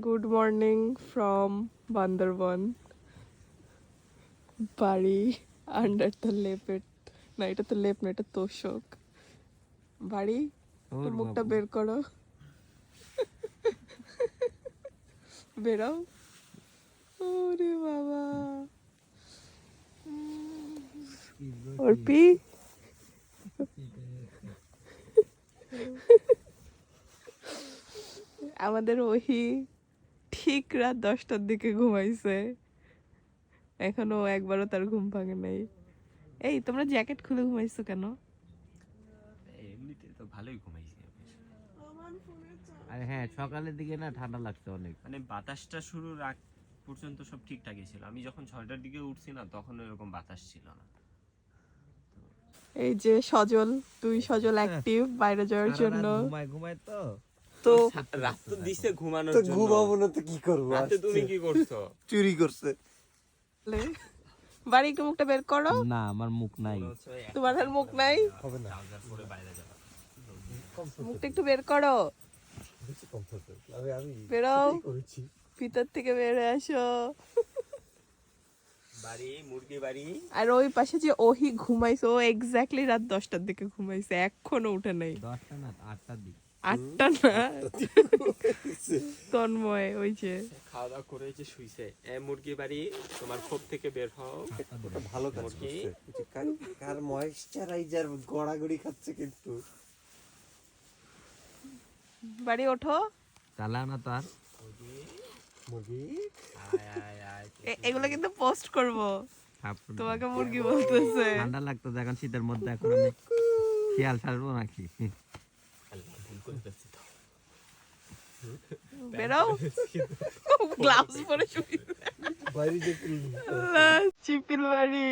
Good morning from Bandarban. বাড়ি under the লেপেট, না এটা তো লেপ না, এটা তোষক। বাড়ি তোর মুখটা বের করো, বেরাও। ওরে বাবা, অর্পি আমাদের ওহি ঠিক রাত 10টার দিকে ঘুমাইছে, এখনো একবারও তার ঘুম ভাঙে নাই। এই তোমরা জ্যাকেট খুলে ঘুমাইছো কেন? এমনিতে তো ভালোই ঘুমাইছি। আর হ্যাঁ, সকালের দিকে না ঠান্ডা লাগছে অনেক, মানে বাতাসটা শুরুর আগ পর্যন্ত সব ঠিকঠাকই ছিল। আমি যখন 6টার দিকে উঠছি না, তখন এরকম বাতাস ছিল না। এই যে সজল, তুই সজল অ্যাক্টিভ বাইরে যাওয়ার জন্য। ঘুমায় তো তো রাত তো দিছে ঘুমানোর তো জন্য। ঘুমাবো না তো কি করবো? রাতে তুমি কি করছো? চুরি করছে। বাড়ি একটু মুখটা বের করো। না, আমার মুখ নাই। তোমার আর মুখ নাই, হবে না। ট্রাউজার পরে বাইরে যাবা। মুখটা একটু বের করো। আমি বেরো, সেটাই করেছি। ভিতর থেকে বের হয়ে আসো। বাড়ি মুরগি বাড়ি। আর ওই পাশে যে ওহি ঘুমাইছে, ও এক্স্যাক্টলি রাত 10টার দিকে ঘুমাইছে, এখনো উঠে নাই। 10টা না, 8টার দিকে। 8টা না, তন্ময় ওই যে খাওয়া দাওয়া করে যে শুইছে। মুরগি বাড়ি, তোমার খোপ থেকে বের হও। ওটা ভালো কাজ মুরগি। করছে। কার ময়েশ্চারাইজার গড়াগড়ি খাচ্ছে কিন্তু। বাড়ি ওঠো। চালাও না তো আর। মুরগি আয় আয় আয়। এগুলো কিন্তু পোস্ট করব, থাপ্পড় তোমাকে মুরগি বলতেছে। ঠান্ডা লাগতো এখন শীতের মধ্যে, এখন আমি শিয়াল ছাড়বো নাকি? আল্লাহ, ভুল করে ফেলছি তো। বেরাও, গ্লাভস পরে শুইছে। বাইরে দেখি আল্লাহ, চিপিল বাড়ি।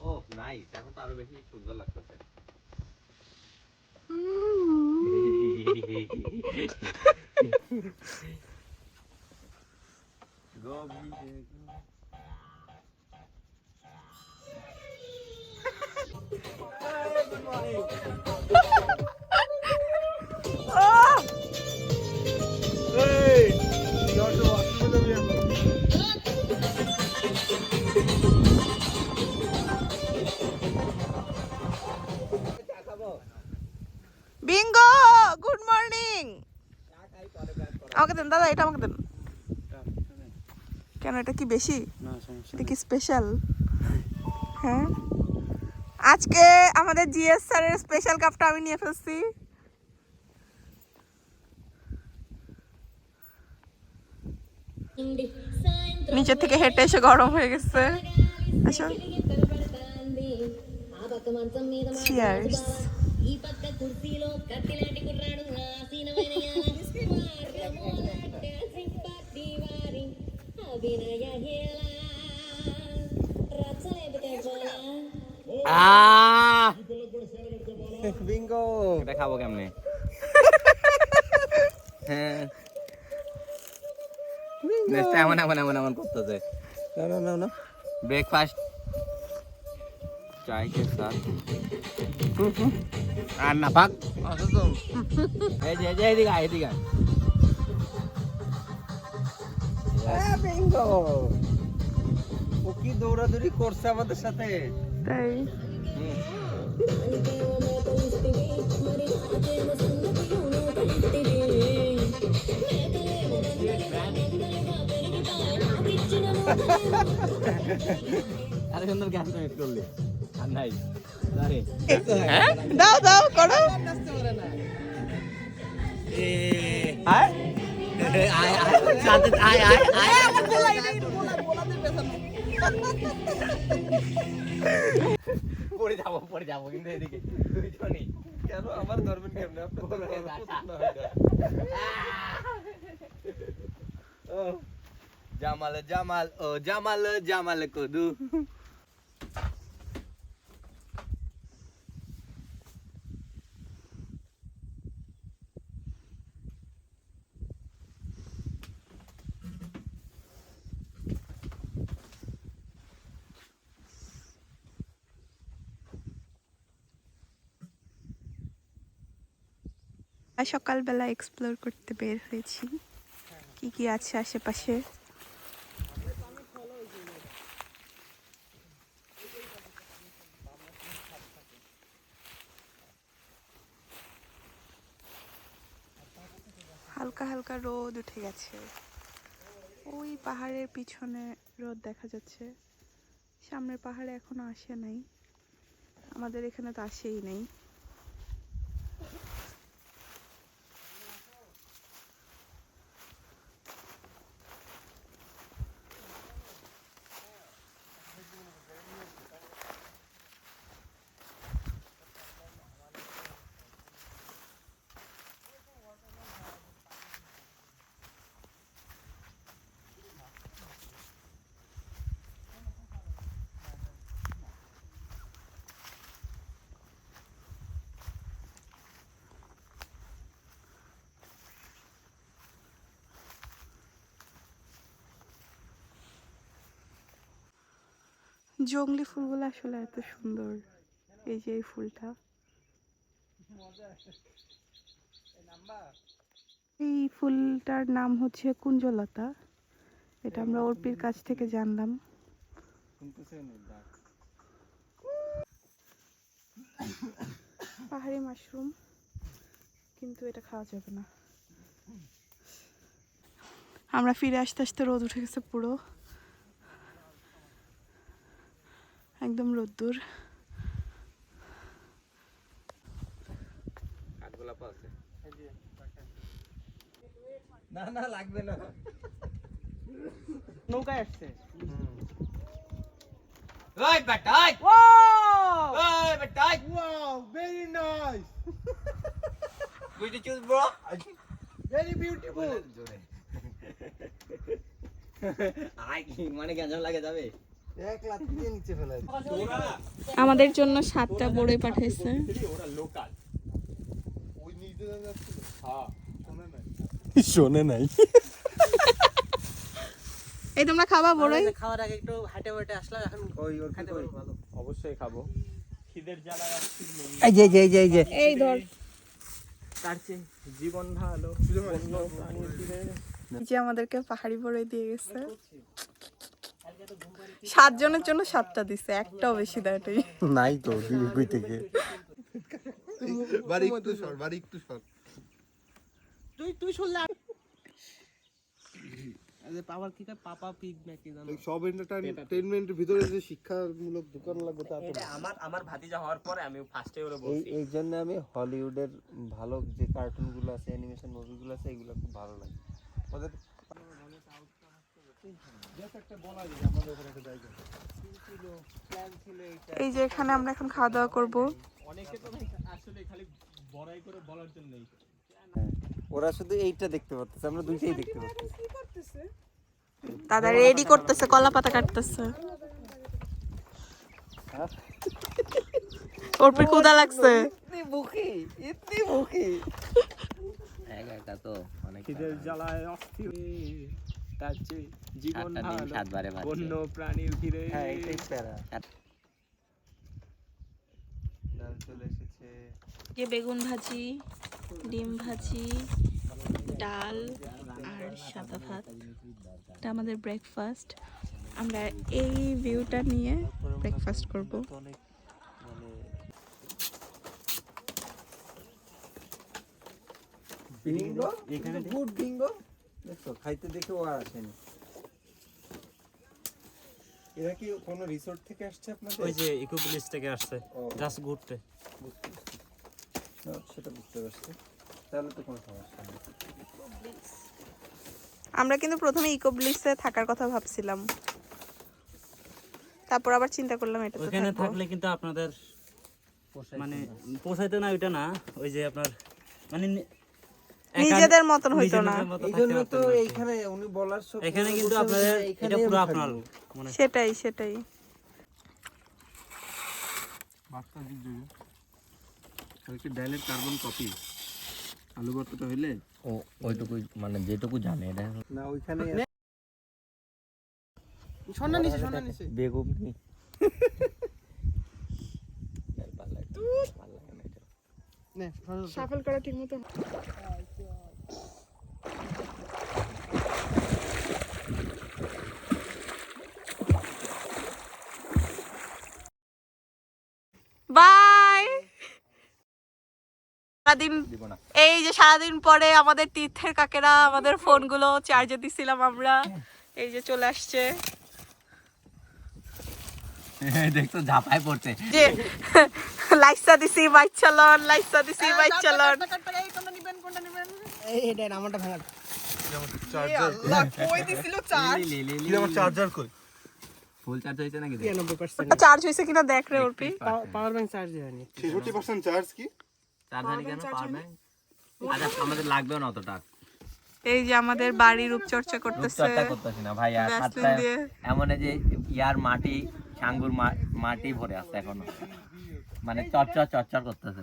ও নাইস, এখন তো আরো বেশি সুন্দর লাগতেছে। Bingo, good morning. আমাকে দেন দাদা, এটা আমাকে দেন। কেন, এটা কি বেশি? এটা কি স্পেশাল? হ্যাঁ, আজকে আমাদের জিএস স্যারের স্পেশাল কাপটা আমি নিয়ে ফেলছি। নিচে থেকে হেঁটে এসে গরম হয়ে গেছে। আচ্ছা, চিয়ার্স। বিঙ্গো। এটা খাবো কেমনে? হ্যাঁ, নেক্সট এমন এমন এমন এমন করতেছে। না ব্রেকফাস্ট চাই কে সাথ। আর না পাক। এই যে এদিকে আয়, এদিকে আয়। বিঙ্গো। ও কি দৌড়াদৌড়ি করছে আমাদের সাথে। তাই আরে সুন্দর গান তো করলি আর নাই আরে দাও দাও করো। আয় আয় আয় সাথে আয় আয় আয় পড়ে যাবো কিন্তু এদিকে দুইজনই কেন আমার ধরবেন কেমনে আপনি তো জামাল জামাল ও জামাল জামাল কদু সকালবেলা এক্সপ্লোর করতে বের হয়েছি কি কি আছে আশেপাশে। হালকা হালকা রোদ উঠে গেছে, ওই পাহাড়ের পিছনে রোদ দেখা যাচ্ছে। সামনের পাহাড়ে এখনো আসে নাই, আমাদের এখানে তো আসেই নাই। জংলি ফুলগুলো আসলে এত সুন্দর, এই যে এই ফুলটা, এই ফুলটার নাম হচ্ছে কুঞ্জলতা। এটা আমরা অর্পির কাছ থেকে জানলাম। পাহাড়ি মাশরুম, কিন্তু এটা খাওয়া যাবে না। আমরা ফিরে আসতে আসতে রোদ উঠে গেছে পুরো, একদম রোদ্দুর। না না লাগবে না, নৌকায় আসছে ওই বেটা ওই বেটা wow very nice, we to choose bro very beautiful. I কি মানে গেঞ্জাম লাগে যাবে এক লাখ দিয়ে নিচে ফেলাই আমাদের জন্য 7টা বড়ই পাঠাইছে। ওরা লোকাল ওই নিচে যাচ্ছে। হ্যাঁ শোনে নাই এই তোমরা খাবা বড়ই? খাওয়ার আগে একটু হাঁটে হাঁটে আসলাম, এখন ওই ওর খাইতে পারবো ভালো। অবশ্যই খাবো, খিদের জ্বালায় আসছি। এই যে এই যে এই যে এই ধর, তার চেয়ে জীবন ভালো, বন্য প্রাণী ফিরে। এই যে আমাদেরকে পাহাড়ি বড়ই দিয়ে গেছে। 7 জনের জন্য 7টা দিছে, একটাও বেশি দেয়নি। নাই তো দিবি কই থেকে, বাড়ি একটু সর, বাড়ি একটু সর। তুই শুনলা আরে পাওয়ার কি কয় পাপা পিগ নাকি জানো সব এন্টারটেইনমেন্টের ভিতরে যে শিক্ষামূলক দোকান লাগবে তা তো এটা আমার ভাতিজা হওয়ার পরে আমি ফার্স্টে ওরে বলছি এই জন্য আমি হলিউডের ভালো যে কার্টুনগুলো আছে, অ্যানিমেশন মুভিগুলো আছে, এগুলো খুব ভালো লাগে ওদের। এই যে এখানে আমরা এখন খাওয়া দাওয়া করব। অনেকে তো আসলে খালি বড়াই করে বলার জন্যই। ওরা শুধু এইটা দেখতে পাচ্ছে, আমরা দুইটাই দেখতে পাচ্ছি। দাদা রেডি করতেছে, কলা পাতা কাটতেছে। অর্পির ক্ষুধা লাগছে। ইতনি মুখী একা একা তো অনেক খিদের জ্বালায় অস্থির, তার চেয়ে জীবন ভালো, সাতবারে ভাত বন্য প্রাণীর ভিড়ে। হ্যাঁ এটাই প্যারা। ডাল চলে এসেছে, যে বেগুন ভাজি, ডিম ভাজি, ডাল আর সাদা ভাত, এটা আমাদের ব্রেকফাস্ট। আমরা এই ভিউটা নিয়ে ব্রেকফাস্ট করব। অনেক মানে বিঙ্গো, এখানে গুড বিঙ্গো দেখো, খাইতে দেখে ও আর আসেনি। এরা কি কোনো রিসোর্ট থেকে আসছে আপনাদের? ওই যে ইকো ভিলেজ থেকে আসছে, জাস্ট ঘুরতে। সেটা বুঝতে পারছি, তাহলে তো কোনো সমস্যা নেই। আমরা কিন্তু প্রথমে ইকো ব্লিসে থাকার কথা ভাবছিলাম, তারপর আবার চিন্তা করলাম এটা তো ওখানে থাকবো। থাকলে কিন্তু আপনাদের মানে পোষাইতে না ওইটা না, ওই যে আপনার মানে নিজেদের মতন হইতো না। এই জন্য তো এইখানে উনি বলার সব এখানে কিন্তু আপনাদের এটা পুরো আপনার মানে সেটাই সেটাই। বাচ্চা দিদি কালকে ডাইলের কার্বন কপি আলু ভর্তাটা হইলে ও ওইটুকু মানে যেটুকু জানে এটা না ওইখানে সোনা নিছে বেগুনি নে শাফল করা ঠিক মতো। বাই। সারাদিন এই যে সারাদিন পরে আমাদের তীর্থের কাকেরা আমাদের ফোনগুলো চার্জে দিছিলাম আমরা, এই যে চলে আসছে। দেখতো ঝাপায় পড়ছে যে লাইসা দিছি বাইক চালান, লাইসা দিছি বাইক চালান। এই এটা আমারটা ভাঙা কই দিছিল চার্জ? কি আমার চার্জার কই? ফুল চার্জ হইছে নাকি 93% চার্জ হইছে কিনা দেখ রে ওরপি। পাওয়ার ব্যাংক চার্জ দেয়নি 66% চার্জ কি? চার্জ হয়নি কেন পাওয়ার ব্যাংক? আচ্ছা আমাদের লাগবেও না অতটা। এই যে আমাদের বাড়ির রূপচর্চা করতেছে রূপচর্চা করতেছি না ভাই, আর ভ্যাসলিন হাতটা দিয়ে। এমন যে ইয়ার মাটি সাঙ্গুর মাটি ভরে আছে এখনো, মানে চরচর চরচর করতেছে।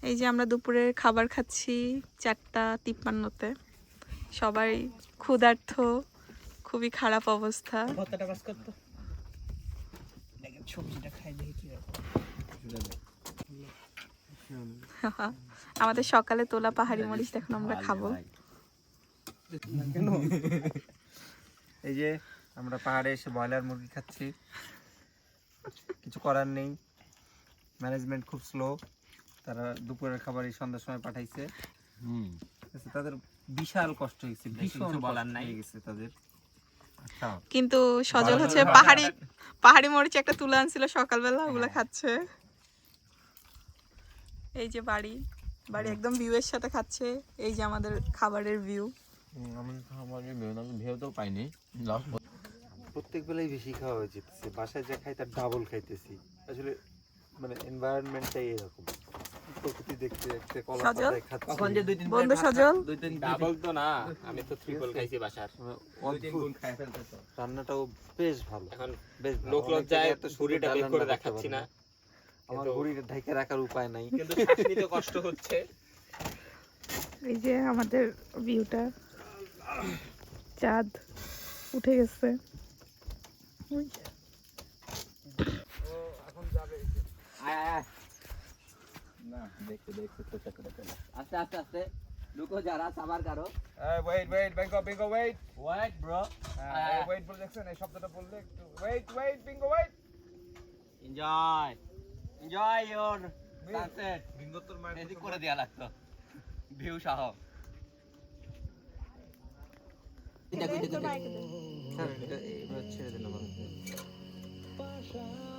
এই যে আমরা দুপুরের খাবার খাচ্ছি 4:53-তে। সবাই ক্ষুধার্ত, খুবই খারাপ অবস্থা। ভর্তাটা বাস করতো দেখেন সবজিটা খাই দেখি কি রকম। আমাদের সকালে তোলা পাহাড়ি মরিচ এখন আমরা খাবো। কেন? এই যে আমরা পাহাড়ে এসে ব্রয়লার মুরগি খাচ্ছি, কিছু করার নেই, ম্যানেজমেন্ট খুব স্লো। তারা দুপুরের খাবার এই সন্ধ্যার সময় পাঠাইছে। তাদের বিশাল কষ্ট হয়েছে, ভীষণ বলার নাই গেছে তাদের। আচ্ছা কিন্তু সজল হচ্ছে পাহাড়ি মরিচ একটা তুলে আনছিল সকালবেলা, ওগুলো খাচ্ছে। এই যে বাড়ি একদম ভিউ এর সাথে খাচ্ছে। এই যে আমাদের খাবারের ভিউ। প্রত্যেক বেলায় বেশি খাওয়া হয়ে যেতেছে, বাসায় যা খাই তার ডাবল খাইতেছি। আসলে মানে এনভায়রনমেন্টটাই এরকম, প্রকৃতি দেখতে দেখতে কলা সজল? পাতায় খাচ্ছি। কখন যে দুই তিন বন্ধু সজল ডাবল তো না, আমি তো ট্রিপল খাইছি বাসার। অদ্ভুত। রান্নাটাও বেশ ভালো, এখন বেশ ভালো। লোক অনেক লজ্জায় জায়গায় এত সুন্দর ভুঁড়িটা বের ডাল করে রান্না দেখাচ্ছি করতে না, পারি আমার ভুঁড়িটা ঢেকে রাখার উপায় নাই। কিন্তু শ্বাস নিতে কষ্ট হচ্ছে। এই যে আমাদের ভিউটা, চাঁদ উঠে গেছে। আস্তে আস্তে আস্তে লুকো যারা সাবার করো। Wait bingo wait wait bro, wait বলে দেখছেন এই শব্দটা বললে একটু wait bingo wait enjoy your sunset. Bingo তোর মার এদিক করে দেয়া লাগতো ভিউ সহ। ছেড়ে দিন আমার।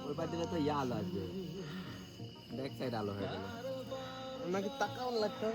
ওই পার দিলে তো ইয়া আলো আসবে, ব্যাক সাইড আলো হয়ে গেল। আমাকে তাকাও লাগতো